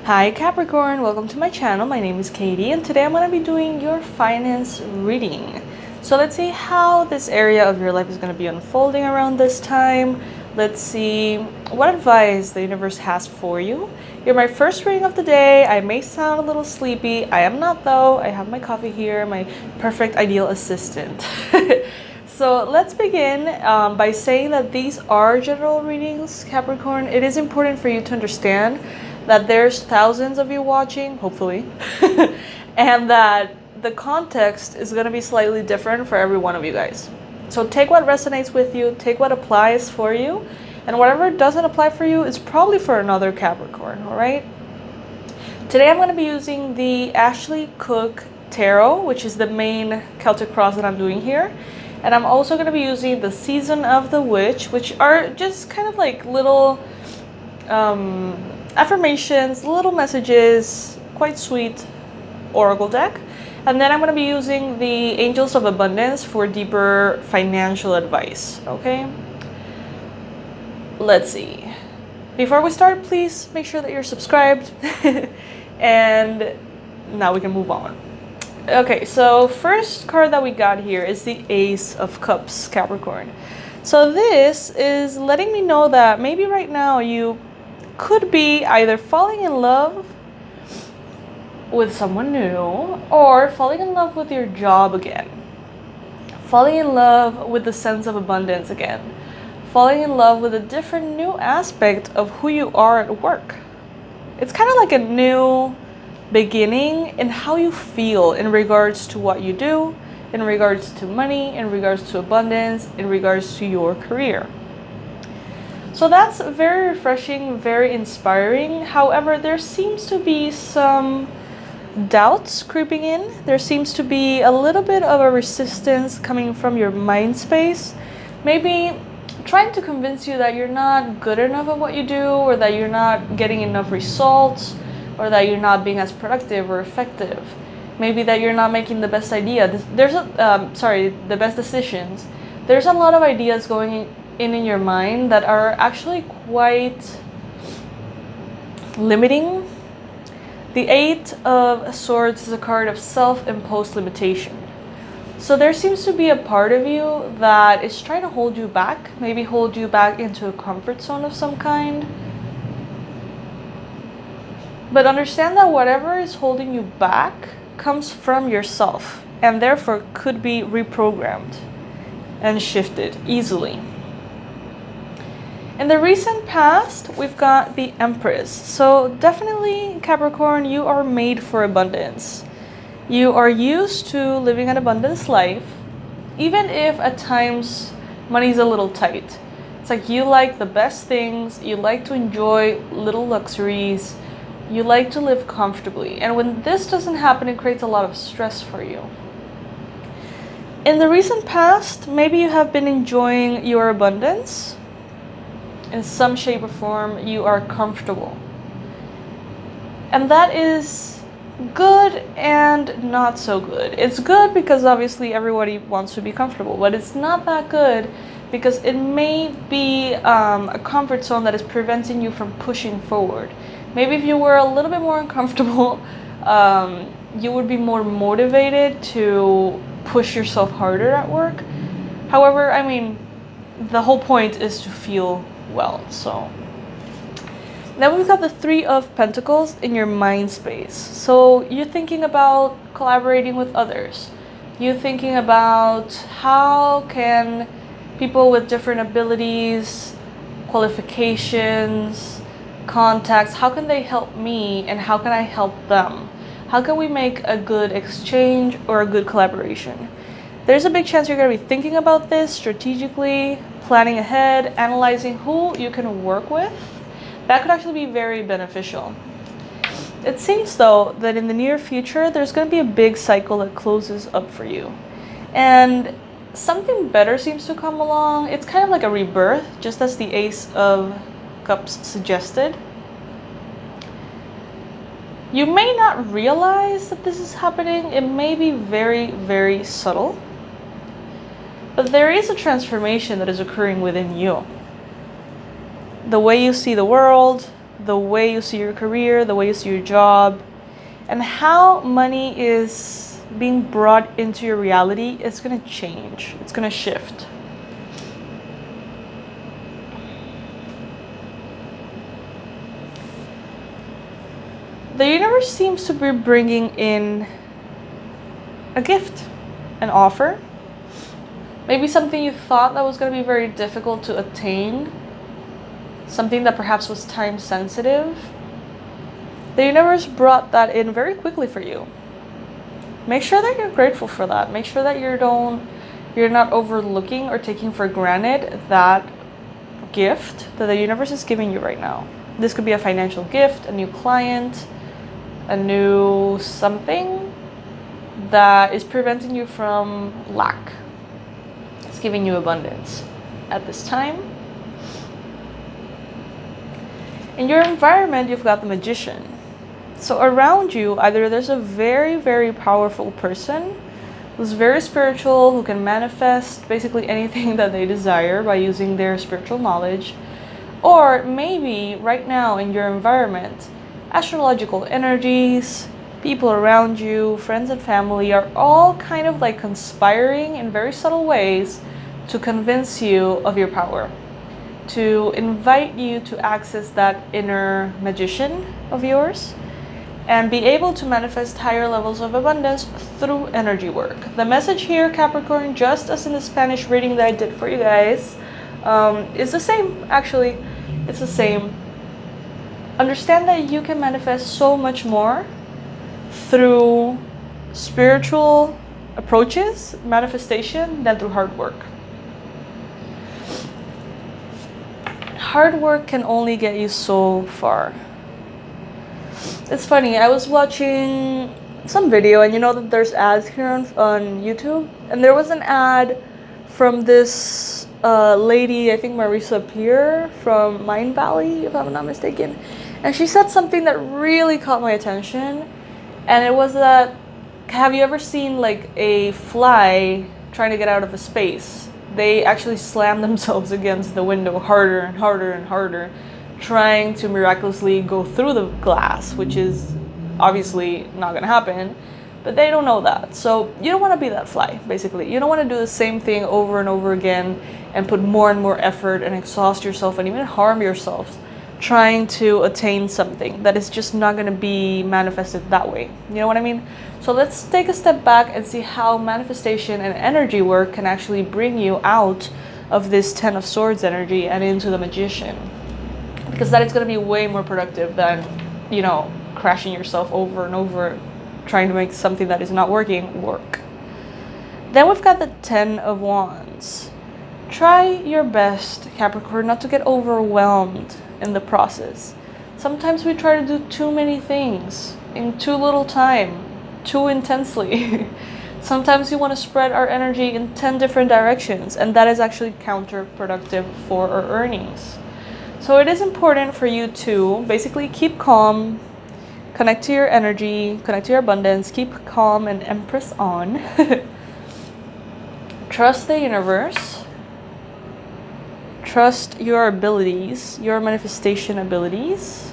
Hi Capricorn, welcome to my channel. My name is Katie and today I'm going to be doing your finance reading. So let's see how this area of your life is going to be unfolding around this time. Let's see what advice the universe has for you. You're my first reading of the day. I may sound a little sleepy. I am not though. I have my coffee here, my perfect ideal assistant. So let's begin by saying that these are general readings, Capricorn. It is important for you to understand that there's thousands of you watching, hopefully, and that the context is going to be slightly different for every one of you guys. So take what resonates with you, take what applies for you, and whatever doesn't apply for you is probably for another Capricorn, all right? Today I'm going to be using the Ashley Cook Tarot, which is the main Celtic cross that I'm doing here. And I'm also going to be using the Season of the Witch, which are just kind of like little affirmations, little messages, quite sweet oracle deck. And then I'm going to be using the Angels of Abundance for deeper financial advice, okay? Let's see. Before we start, please make sure that you're subscribed. And now we can move on. Okay, so first card that we got here is the Ace of Cups, Capricorn. So this is letting me know that maybe right now you could be either falling in love with someone new or falling in love with your job again. Falling in love with the sense of abundance again. Falling in love with a different new aspect of who you are at work. It's kind of like a new beginning in how you feel in regards to what you do, in regards to money, in regards to abundance, in regards to your career. So that's very refreshing, very inspiring. However, there seems to be some doubts creeping in. There seems to be a little bit of a resistance coming from your mind space. Maybe trying to convince you that you're not good enough at what you do, or that you're not getting enough results, or that you're not being as productive or effective. Maybe that you're not making the best idea. The best decisions. There's a lot of ideas going in your mind that are actually quite limiting. The Eight of Swords is a card of self-imposed limitation. So there seems to be a part of you that is trying to hold you back, maybe hold you back into a comfort zone of some kind. But understand that whatever is holding you back comes from yourself and therefore could be reprogrammed and shifted easily. In the recent past, we've got the Empress. So definitely, Capricorn, you are made for abundance. You are used to living an abundance life, even if at times money's a little tight. It's like you like the best things, you like to enjoy little luxuries, you like to live comfortably. And when this doesn't happen, it creates a lot of stress for you. In the recent past, maybe you have been enjoying your abundance. In some shape or form, you are comfortable. And that is good and not so good. It's good because obviously everybody wants to be comfortable, but it's not that good because it may be a comfort zone that is preventing you from pushing forward. Maybe if you were a little bit more uncomfortable, you would be more motivated to push yourself harder at work. However, I mean, the whole point is to feel well. So then we've got the Three of Pentacles in your mind space. So you're thinking about collaborating with others. You're thinking about how can people with different abilities, qualifications, contacts, how can they help me and how can I help them? How can we make a good exchange or a good collaboration? There's a big chance you're going to be thinking about this strategically, planning ahead, analyzing who you can work with. That could actually be very beneficial. It seems though that in the near future there's going to be a big cycle that closes up for you. And something better seems to come along. It's kind of like a rebirth, just as the Ace of Cups suggested. You may not realize that this is happening. It may be very, very subtle. But there is a transformation that is occurring within you. The way you see the world, the way you see your career, the way you see your job, and how money is being brought into your reality is going to change. It's going to shift. The universe seems to be bringing in a gift, an offer. Maybe something you thought that was going to be very difficult to attain. Something that perhaps was time sensitive. The universe brought that in very quickly for you. Make sure that you're grateful for that. Make sure that you're not overlooking or taking for granted that gift that the universe is giving you right now. This could be a financial gift, a new client, a new something that is preventing you from lack. It's giving you abundance at this time. In your environment, you've got the Magician. So around you, either there's a very, very powerful person who's very spiritual, who can manifest basically anything that they desire by using their spiritual knowledge, or maybe right now in your environment, astrological energies, people around you, friends and family are all kind of like conspiring in very subtle ways to convince you of your power, to invite you to access that inner magician of yours and be able to manifest higher levels of abundance through energy work. The message here, Capricorn, just as in the Spanish reading that I did for you guys, is the same, actually. It's the same. Understand that you can manifest so much more through spiritual approaches, manifestation, than through hard work. Hard work can only get you so far. It's funny, I was watching some video, and you know that there's ads here on YouTube, and there was an ad from this lady, I think Marisa Peer from Mind Valley, if I'm not mistaken, and she said something that really caught my attention, and it was that, have you ever seen like a fly trying to get out of a space? They actually slam themselves against the window harder and harder and harder, trying to miraculously go through the glass, which is obviously not going to happen, but they don't know that. So you don't want to be that fly, basically. You don't want to do the same thing over and over again and put more and more effort and exhaust yourself and even harm yourself trying to attain something that is just not going to be manifested that way. You know what I mean? So let's take a step back and see how manifestation and energy work can actually bring you out of this Ten of Swords energy and into the Magician. Because that is going to be way more productive than, you know, crashing yourself over and over trying to make something that is not working work. Then we've got the Ten of Wands. Try your best, Capricorn, not to get overwhelmed in the process. Sometimes we try to do too many things in too little time, too intensely. Sometimes we want to spread our energy in 10 different directions, and that is actually counterproductive for our earnings. So it is important for you to basically keep calm, connect to your energy, connect to your abundance, keep calm and Empress on. Trust the universe. Trust your abilities, your manifestation abilities.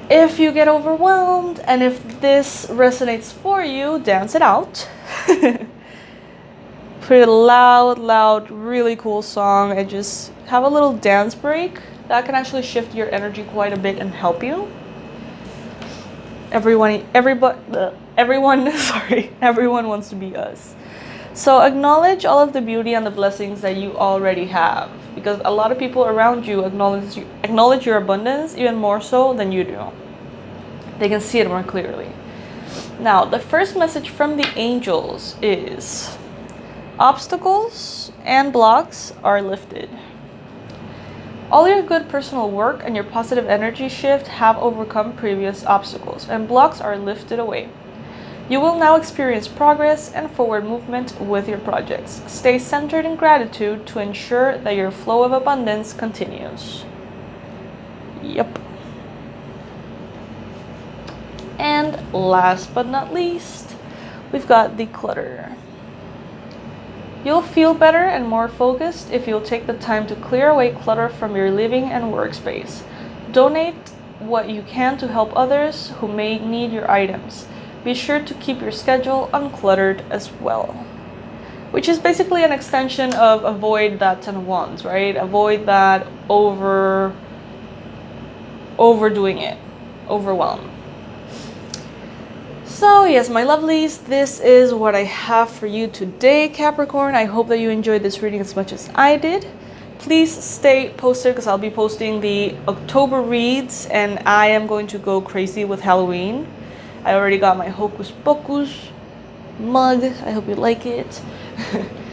If you get overwhelmed and if this resonates for you, dance it out. Put a loud, really cool song and just have a little dance break. That can actually shift your energy quite a bit and help you. Everyone wants to be us. So acknowledge all of the beauty and the blessings that you already have, because a lot of people around you acknowledge your abundance even more so than you do. They can see it more clearly. Now, the first message from the angels is obstacles and blocks are lifted. All your good personal work and your positive energy shift have overcome previous obstacles, and blocks are lifted away. You will now experience progress and forward movement with your projects. Stay centered in gratitude to ensure that your flow of abundance continues. Yep. And last but not least, we've got the Clutter. You'll feel better and more focused if you'll take the time to clear away clutter from your living and workspace. Donate what you can to help others who may need your items. Be sure to keep your schedule uncluttered as well. Which is basically an extension of avoid that Ten of Wands, right? Avoid that overdoing it, overwhelm. So yes, my lovelies, this is what I have for you today, Capricorn. I hope that you enjoyed this reading as much as I did. Please stay posted because I'll be posting the October reads and I am going to go crazy with Halloween. I already got my Hocus Pocus mug. I hope you like it.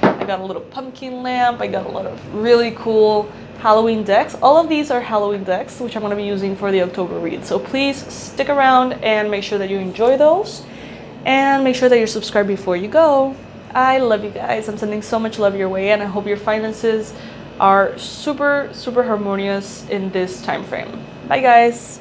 I got a little pumpkin lamp. I got a lot of really cool Halloween decks. All of these are Halloween decks, which I'm going to be using for the October read. So please stick around and make sure that you enjoy those. And make sure that you're subscribed before you go. I love you guys. I'm sending so much love your way, and I hope your finances are super, super harmonious in this time frame. Bye, guys.